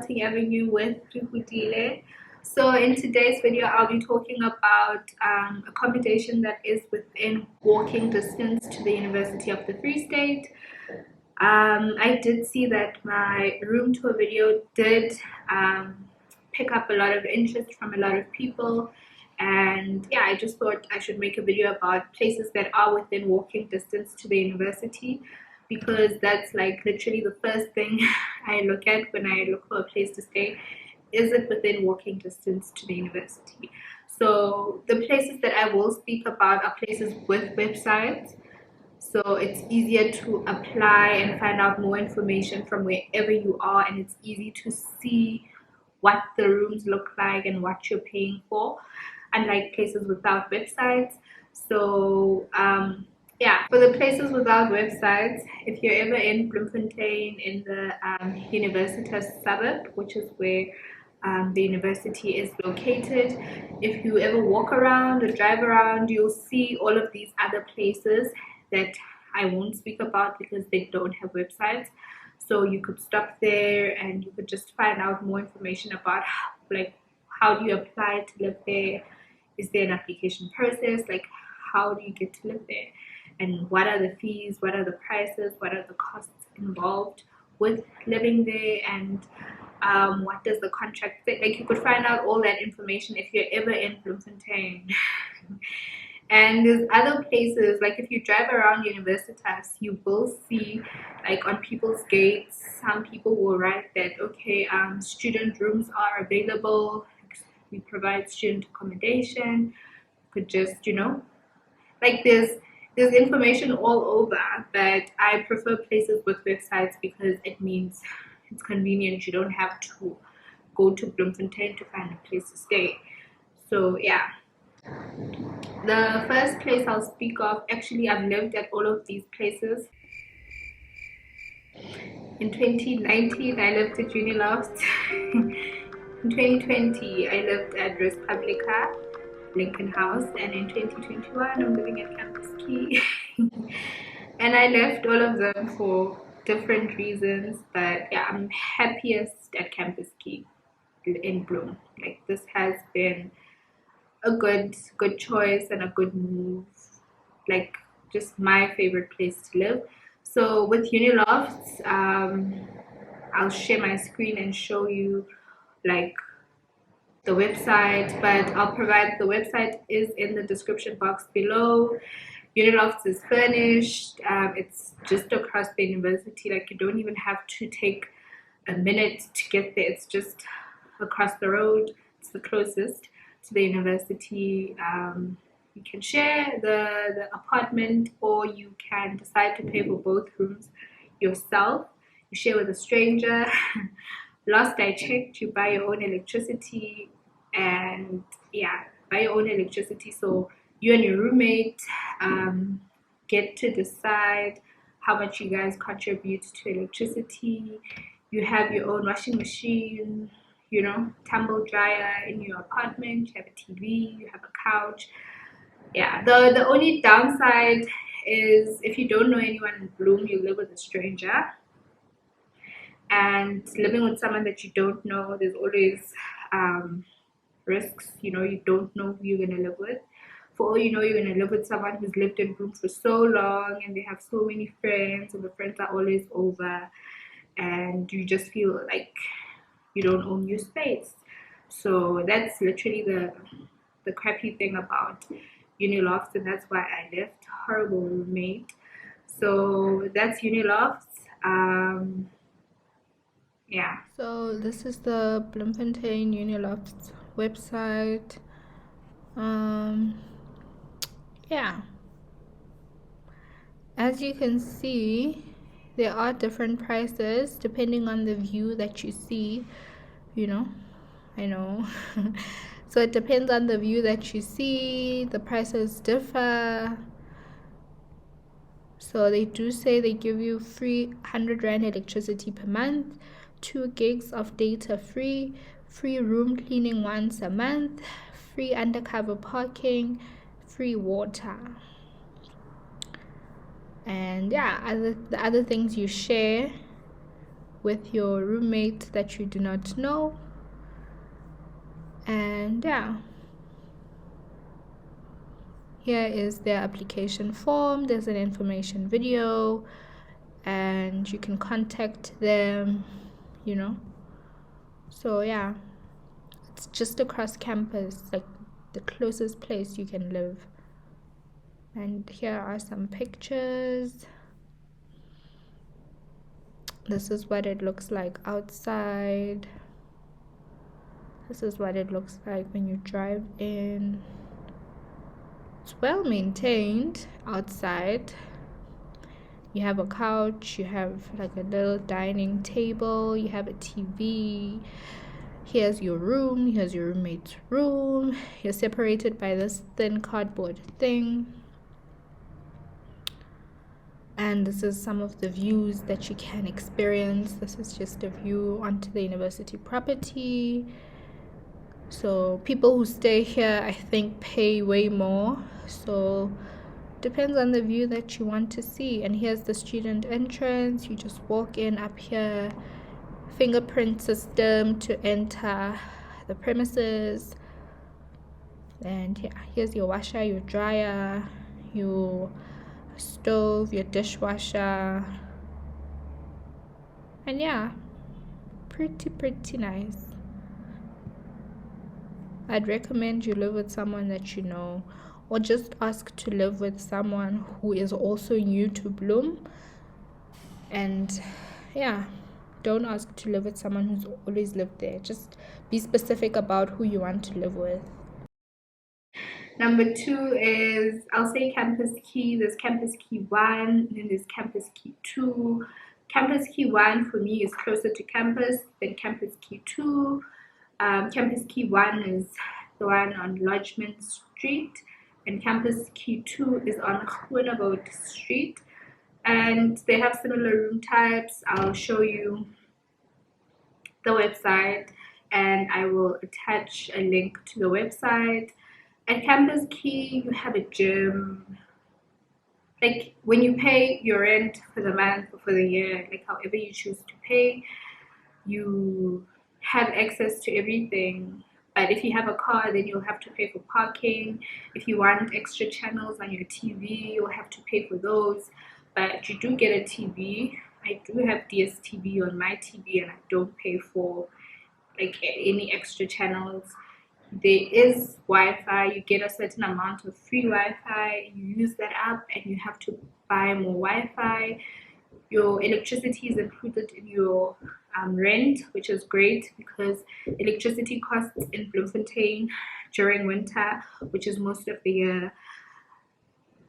Starting Avenue with Reholile. So in today's video, I'll be talking about accommodation that is within walking distance to the University of the Free State. I did see that my room tour video did pick up a lot of interest from a lot of people, and yeah, I just thought I should make a video about places that are within walking distance to the university, because that's like literally the first thing I look at when I look for a place to stay. Is it within walking distance to the university? So the places that I will speak about are places with websites, so it's easier to apply and find out more information from wherever you are, and it's easy to see what the rooms look like and what you're paying for, unlike places without websites. So yeah, for the places without websites, if you're ever in Bloemfontein in the Universitas suburb, which is where the university is located, if you ever walk around or drive around, you'll see all of these other places that I won't speak about because they don't have websites. So you could stop there and you could just find out more information about how do you apply to live there. Is there an application process? Like, how do you get to live there? And what are the fees? What are the prices? What are the costs involved with living there? And what does the contract say? Like, you could find out all that information if you're ever in Bloemfontein. And there's other places, like if you drive around Universitas, you will see, like on people's gates, some people will write that, okay, student rooms are available, we provide student accommodation. You could just, like there's information all over, but I prefer places with websites because it means it's convenient. You don't have to go to Bloemfontein to find a place to stay. So yeah. The first place I'll speak of, actually I've lived at all of these places. In 2019 I lived at Uniloves. In 2020 I lived at Respublica, Lincoln House, and in 2021 I'm living at Campuskey. And I left all of them for different reasons, but yeah, I'm happiest at Campuskey in Bloem. Like, this has been a good choice and a good move, like just my favorite place to live. So with Unilofts, I'll share my screen and show you like the website, but I'll provide the website is in the description box below. Unilofts is furnished. It's just across the university. Like, you don't even have to take a minute to get there. It's just across the road. It's the closest to the university. You can share the apartment, or you can decide to pay for both rooms yourself. You share with a stranger. Last I checked, you buy your own electricity, and yeah, buy your own electricity. So you and your roommate get to decide how much you guys contribute to electricity. You have your own washing machine, tumble dryer in your apartment. You have a TV, you have a couch. Yeah, the only downside is if you don't know anyone in Bloem, you live with a stranger, and living with someone that you don't know, there's always risks. You don't know who you're gonna live with. For all you know, you're gonna live with someone who's lived in Bloem for so long, and they have so many friends, and the friends are always over, and you just feel like you don't own your space. So that's literally the crappy thing about Unilofts, and that's why I left. Horrible roommate. So that's Unilofts. Yeah. So this is the Bloemfontein Unilofts website. Yeah. As you can see, there are different prices depending on the view that you see. I know. So it depends on the view that you see. The prices differ. So they do say they give you free 100 Rand electricity per month, 2 gigs of data free room cleaning once a month, free undercover parking, free water. And yeah, the other things you share with your roommate that you do not know. And yeah, here is their application form. There's an information video, and you can contact them, you know. So yeah, it's just across campus, like the closest place you can live. And here are some pictures. This is what it looks like outside. This is what it looks like when you drive in. It's well maintained outside. You have a couch, you have like a little dining table, you have a TV. Here's your room, here's your roommate's room. You're separated by this thin cardboard thing. And this is some of the views that you can experience. This is just a view onto the university property. So people who stay here, I think, pay way more. So depends on the view that you want to see. And here's the student entrance. You just walk in up here. Fingerprint system to enter the premises. And yeah, here's your washer, your dryer, your stove, your dishwasher. And yeah, pretty nice. I'd recommend you live with someone that you know, or just ask to live with someone who is also new to Bloem. And yeah, don't ask to live with someone who's always lived there. Just be specific about who you want to live with. Number 2 is, I'll say Campuskey. There's Campuskey 1, and then there's Campuskey 2. Campuskey 1 for me is closer to campus than Campuskey 2. Campuskey 1 is the one on Lodgement Street, and Campuskey 2 is on Groenewald Street. And they have similar room types. I'll show you the website, and I will attach a link to the website. At Campuskey, you have a gym. Like when you pay your rent for the month or for the year, like however you choose to pay, you have access to everything. But if you have a car, then you'll have to pay for parking. If you want extra channels on your TV, you'll have to pay for those. But you do get a TV. I do have DSTV on my TV, and I don't pay for like any extra channels. There is Wi-Fi. You get a certain amount of free Wi-Fi. You use that up, and you have to buy more Wi-Fi. Your electricity is included in your rent, which is great because electricity costs in Bloemfontein during winter, which is most of the year,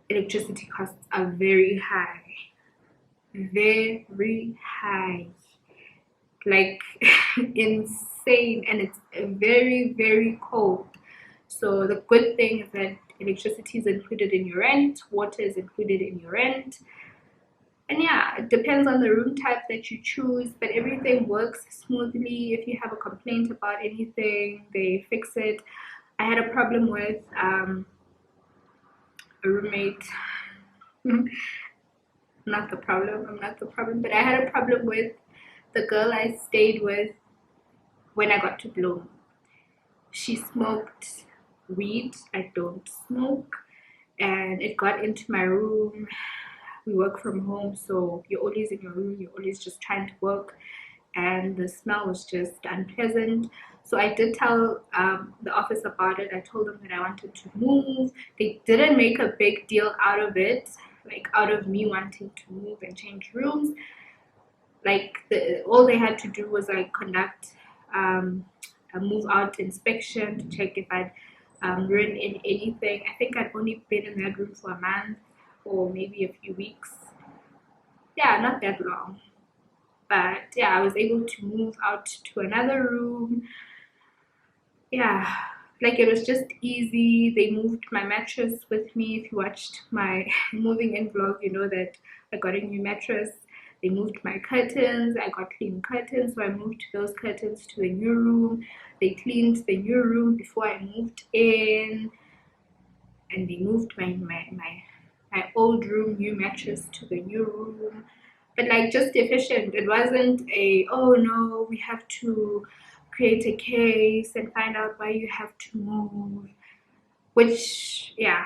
electricity costs are very high, like insane, and it's very cold. So the good thing is that electricity is included in your rent, water is included in your rent. And yeah, it depends on the room type that you choose, but everything works smoothly. If you have a complaint about anything, they fix it. I had a problem with a roommate. I'm not the problem, but I had a problem with the girl I stayed with when I got to Bloem. She smoked weed. I don't smoke, and it got into my room. We work from home, so you're always in your room, you're always just trying to work, and the smell was just unpleasant. So I did tell the office about it. I told them that I wanted to move. They didn't make a big deal out of it, like out of me wanting to move and change rooms. Like all they had to do was like conduct a move out inspection to check if I'd written in anything. I think I'd only been in that room for a month or maybe a few weeks. Yeah, not that long. But yeah, I was able to move out to another room. Yeah, like it was just easy. They moved my mattress with me. If you watched my moving in vlog, you know that I got a new mattress. They moved my curtains. I got clean curtains, so I moved those curtains to the new room. They cleaned the new room before I moved in, and they moved my old room, new mattress to the new room. but like just efficient. It wasn't a, oh no, we have to create a case and find out why you have to move, which, yeah,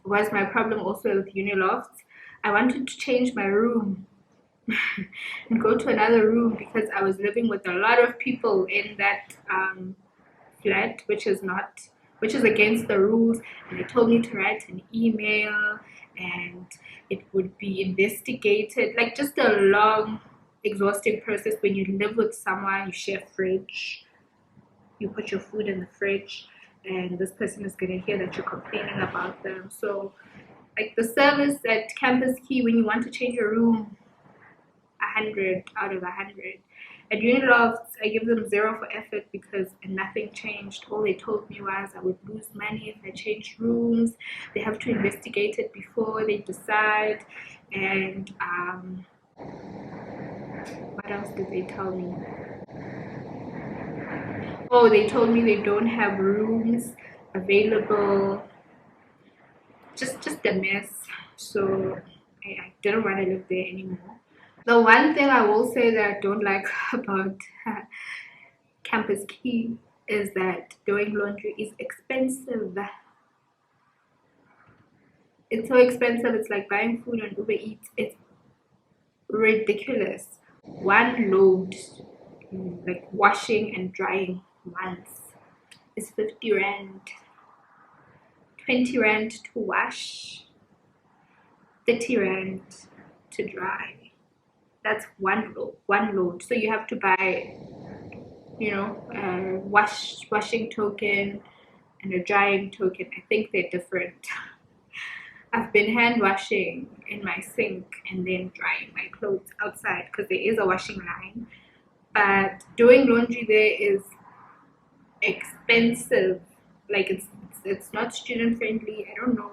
was my problem also with Unilofts. I wanted to change my room and go to another room because I was living with a lot of people in that flat, which is against the rules. And they told me to write an email and it would be investigated. Like, just a long, exhausting process. When you live with someone, you share a fridge, you put your food in the fridge, and this person is going to hear that you're complaining about them. So like the service at Campuskey, when you want to change your room, 100 out of 100. At Uniloves, I give them 0 for effort because nothing changed. All they told me was I would lose money if I changed rooms. They have to investigate it before they decide. And what else did they tell me? Oh, they told me they don't have rooms available. Just a mess. So I didn't want to live there anymore. The one thing I will say that I don't like about Campuskey is that doing laundry is expensive. It's so expensive. It's like buying food on Uber Eats. It's ridiculous. One load, like washing and drying once, is 50 rand. 20 rand to wash, 30 rand to dry. That's one load. So you have to buy, a washing token and a drying token. I think they're different. I've been hand washing in my sink and then drying my clothes outside because there is a washing line. But doing laundry there is expensive. Like it's not student friendly. I don't know.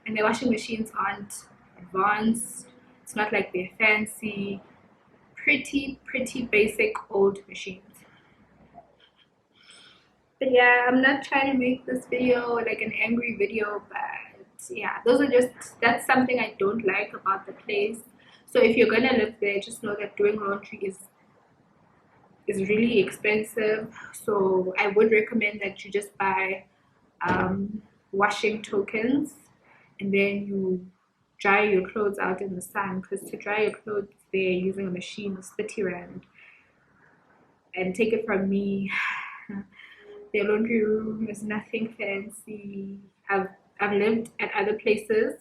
And the washing machines aren't advanced. It's not like they're fancy. Pretty basic old machines. But yeah, I'm not trying to make this video like an angry video, but yeah, that's something I don't like about the place. So if you're gonna live there, just know that doing laundry is really expensive. So I would recommend that you just buy washing tokens and then you dry your clothes out in the sun, because to dry your clothes there using a machine is 30 rand. And take it from me, their laundry room is nothing fancy. I've lived at other places.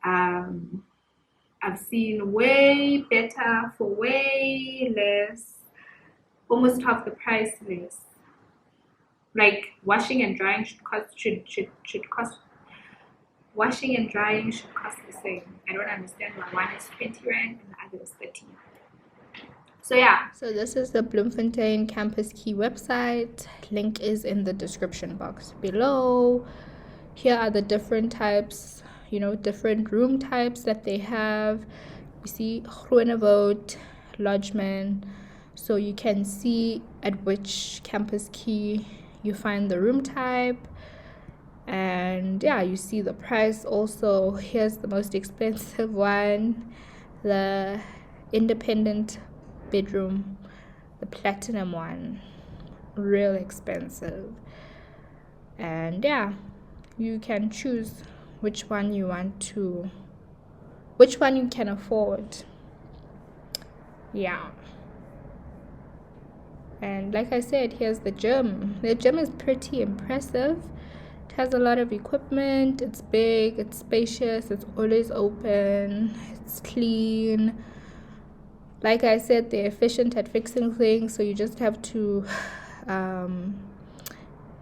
I've seen way better for way less, almost half the price less. Like washing and drying should cost washing and drying should cost the same. I don't understand why one is 20 rand and the other is 30. So yeah. So this is the Bloemfontein Campuskey website. Link is in the description box below. Here are the different types, different room types that they have. You see Groenewoud, Lodgeman. So you can see at which Campuskey you find the room type. And yeah, you see the price also. Here's the most expensive one, the independent bedroom, the platinum one, real expensive. And yeah, you can choose which one you can afford. Yeah. And like I said, here's the gym. The gym is pretty impressive. It has a lot of equipment. It's big, it's spacious, it's always open, it's clean. Like I said, they're efficient at fixing things, so you just have to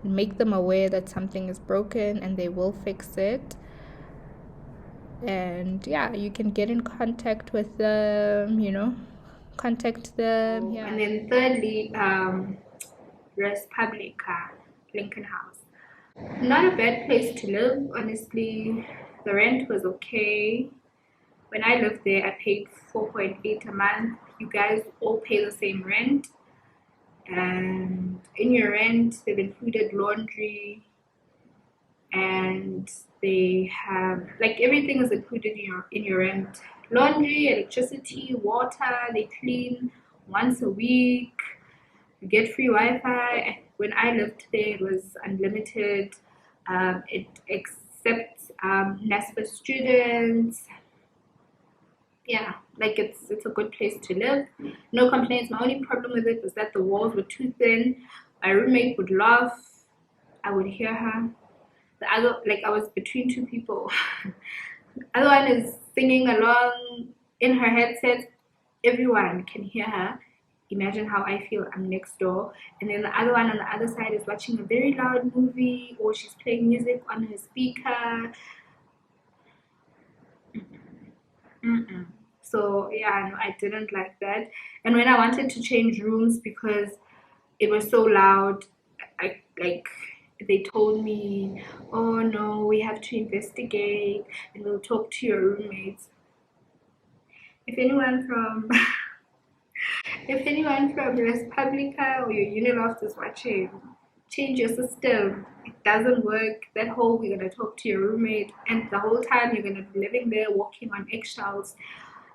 make them aware that something is broken and they will fix it. And yeah, you can get in contact with them, contact them. Yeah. And then thirdly, Respublica, Lincoln House. Not a bad place to live, honestly. The rent was okay. When I lived there, I paid 4.8 a month. You guys all pay the same rent. And in your rent, they've included laundry and They have like everything is included in your rent. Laundry, electricity, water. They clean once a week. You get free Wi-Fi. When I lived there, it was unlimited. It accepts NSFA students. Yeah, like it's a good place to live. No complaints. My only problem with it was that the walls were too thin. My roommate would laugh. I would hear her. The other, like I was between two people. The other one is singing along in her headset. Everyone can hear her. Imagine how I feel. I'm next door, and then the other one on the other side is watching a very loud movie, or she's playing music on her speaker. Mm-mm. So yeah, no, I didn't like that. And when I wanted to change rooms because it was so loud, I like they told me, oh no, we have to investigate and we'll talk to your roommates. If anyone from if anyone from Respublica or your Unilofts is watching, change your system. It doesn't work. That whole we're gonna talk to your roommate, and the whole time you're gonna be living there walking on eggshells,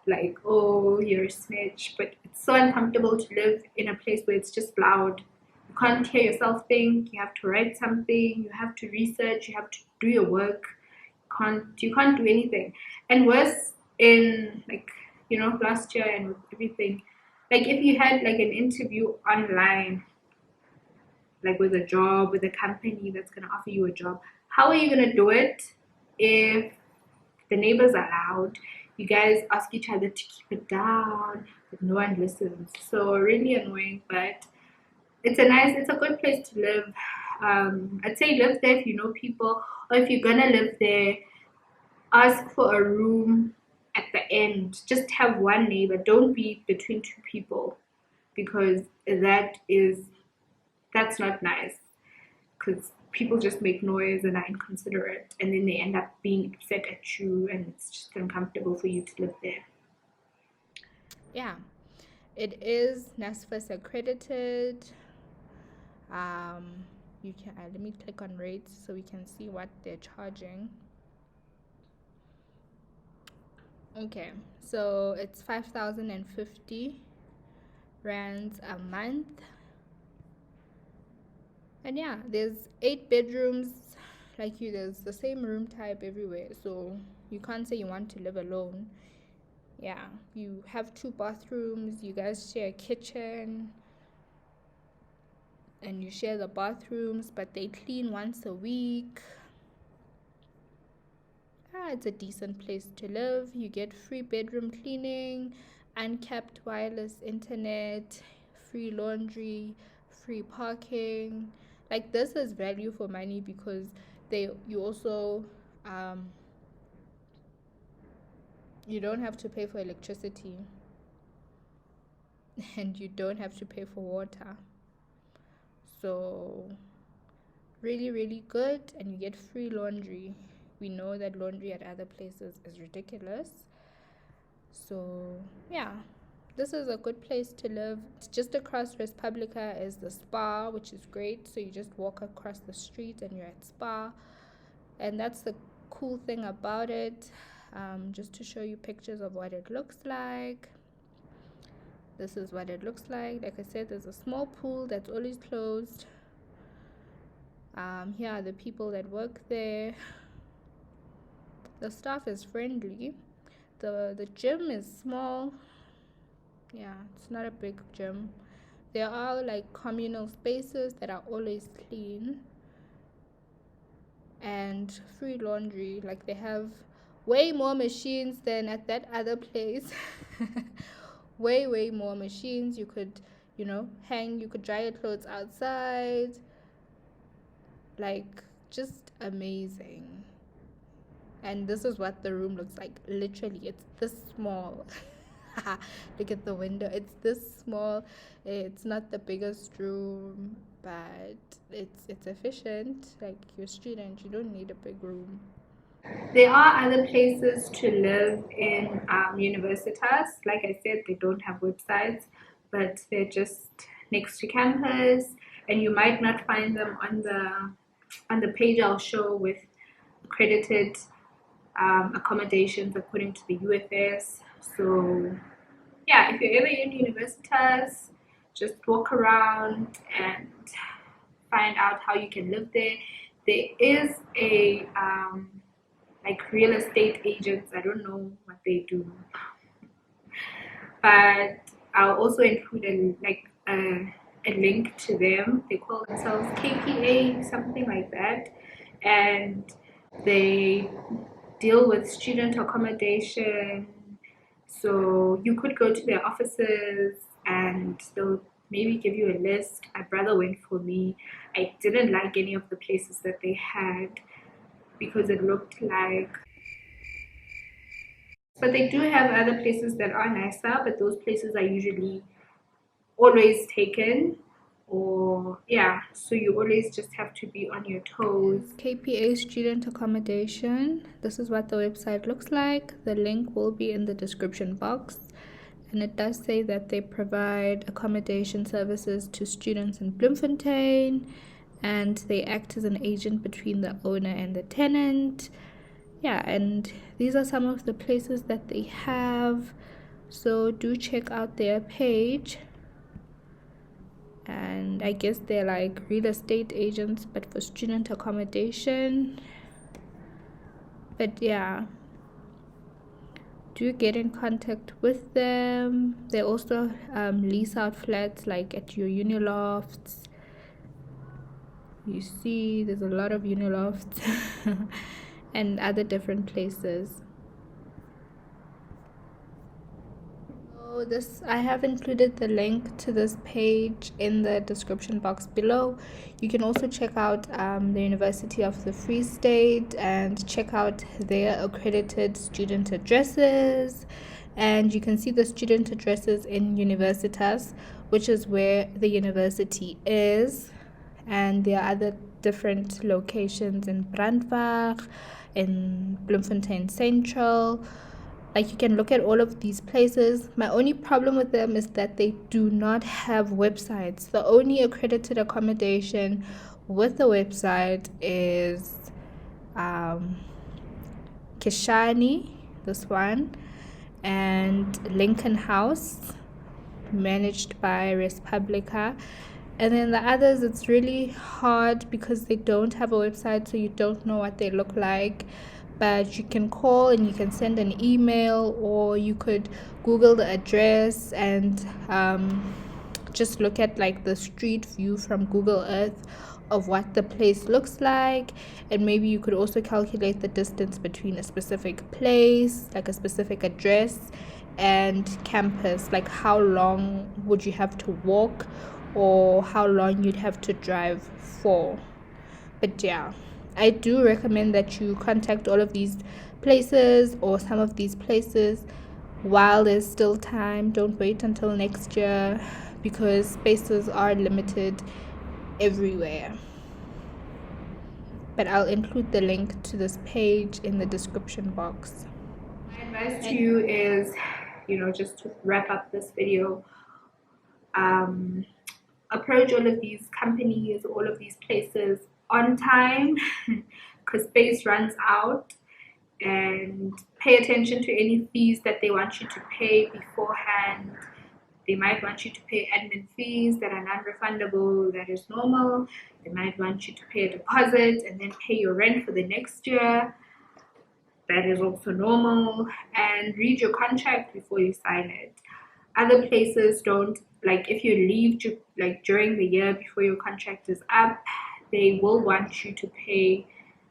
like, oh, you're a snitch. But it's so uncomfortable to live in a place where it's just loud. You can't hear yourself think. You have to write something. You have to research. You have to do your work. You can't do anything. And worse, in like last year and with everything, like if you had like an interview online, like with a job with a company that's gonna offer you a job, how are you gonna do it if the neighbors are loud? You guys ask each other to keep it down, but no one listens. So really annoying, but it's a good place to live. I'd say live there if you know people, or if you're gonna live there, ask for a room at the end. Just have one neighbor. Don't be between two people, because that's not nice. Because people just make noise and are inconsiderate, and then they end up being upset at you, and it's just uncomfortable for you to live there. Yeah, it is NSFA's accredited. Um, you can let me click on rates so we can see what they're charging. Okay, so it's 5,050 rands a month, and yeah, there's 8 bedrooms. Like you, there's the same room type everywhere, so you can't say you want to live alone. Yeah, you have 2 bathrooms. You guys share a kitchen, and you share the bathrooms, but they clean once a week. It's a decent place to live. You get free bedroom cleaning, uncapped wireless internet, free laundry, free parking. Like this is value for money because you also um, you don't have to pay for electricity and you don't have to pay for water. So really really good, and you get free laundry. We know that laundry at other places is ridiculous. So yeah, this is a good place to live. It's just across Respublica is the spa, which is great. So you just walk across the street and you're at spa, and that's the cool thing about it. Just to show you pictures of what it looks like. This is what it looks like. Like I said, there's a small pool that's always closed. Here are the people that work there. The staff is friendly. The gym is small. Yeah, it's not a big gym. There are like communal spaces that are always clean, and free laundry. Like they have way more machines than at that other place. Way more machines. You could you could dry your clothes outside. Like just amazing. And this is what the room looks like. Literally, it's this small. Look at the window. It's this small. It's not the biggest room, but it's efficient. Like you're a student, you don't need a big room. There are other places to live in universitas. Like I said, they don't have websites, but they're just next to campus, and you might not find them on the page I'll show with accredited accommodations according to the UFS. So yeah, if you're ever in universitas, just walk around and find out how you can live there. There is a like real estate agents. I don't know what they do, but I'll also include a link to them. They call themselves KPA, something like that, and they deal with student accommodation. So you could go to their offices and they'll maybe give you a list. My brother went for me. I didn't like any of the places that they had because it looked like, but they do have other places that are nicer, but those places are usually always taken, or yeah, so you always just have to be on your toes. KPA Student Accommodation. This is what the website looks like. The link will be in the description box. And it does say that they provide accommodation services to students in Bloemfontein, and they act as an agent between the owner and the tenant. Yeah, and these are some of the places that they have. So do check out their page. And I guess they're like real estate agents but for student accommodation. But yeah, do get in contact with them. They also lease out flats like at your Unilofts. You see there's a lot of Unilofts and other different places. This, I have included the link to this page in the description box below. You can also check out the University of the Free State and check out their accredited student addresses, and you can see the student addresses in Universitas, which is where the university is, and there are other different locations in Brandwag, in Bloemfontein Central. Like, you can look at all of these places. My only problem with them is that they do not have websites. The only accredited accommodation with a website is Kishani, this one, and Lincoln House, managed by Respublica. And then the others, it's really hard because they don't have a website, so you don't know what they look like. But you can call and you can send an email, or you could Google the address and just look at like the street view from Google Earth of what the place looks like. And maybe you could also calculate the distance between a specific place, like a specific address, and campus, like how long would you have to walk or how long you'd have to drive for. But yeah, I do recommend that you contact all of these places or some of these places while there's still time. Don't wait until next year because spaces are limited everywhere. But I'll include the link to this page in the description box. My advice to you is, just to wrap up this video, approach all of these companies, all of these places on time because space runs out, and pay attention to any fees that they want you to pay beforehand. They might want you to pay admin fees that are non-refundable, that is normal. They might want you to pay a deposit and then pay your rent for the next year. That is also normal. And read your contract before you sign it. Other places don't, like if you leave during the year before your contract is up, they will want you to pay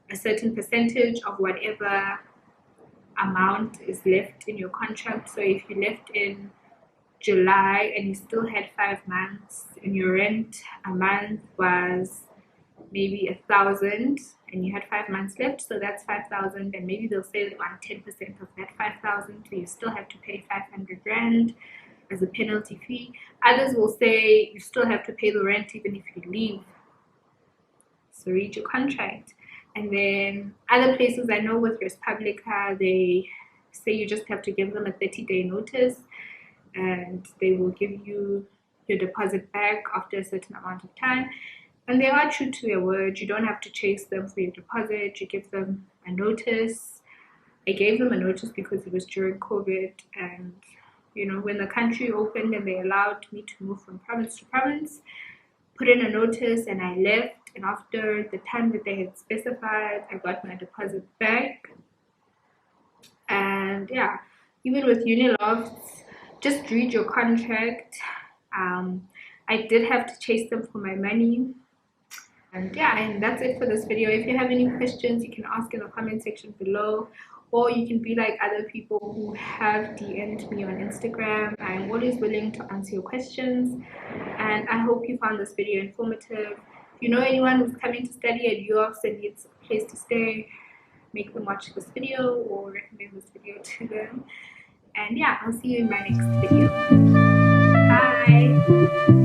a certain percentage of whatever amount is left in your contract. So if you left in July and you still had 5 months and your rent a month was maybe 1,000 and you had 5 months left, so that's 5,000, and maybe they'll say they want 10% of that 5,000, so you still have to pay 500 rand as a penalty fee. Others will say you still have to pay the rent even if you leave. So read your contract. And then other places, I know with Respublica, they say you just have to give them a 30-day notice and they will give you your deposit back after a certain amount of time. And they are true to their word. You don't have to chase them for your deposit. You give them a notice. I gave them a notice because it was during COVID, and when the country opened and they allowed me to move from province to province, put in a notice and I left. And after the time that they had specified, I got my deposit back. And yeah, even with Uniloves, just read your contract. I did have to chase them for my money. And yeah, and that's it for this video. If you have any questions, you can ask in the comment section below, or you can be like other people who have DM'd me on Instagram. I'm always willing to answer your questions, and I hope you found this video informative. If you know anyone who's coming to study at UFS and needs a place to stay, make them watch this video or recommend this video to them. And yeah, I'll see you in my next video. Bye.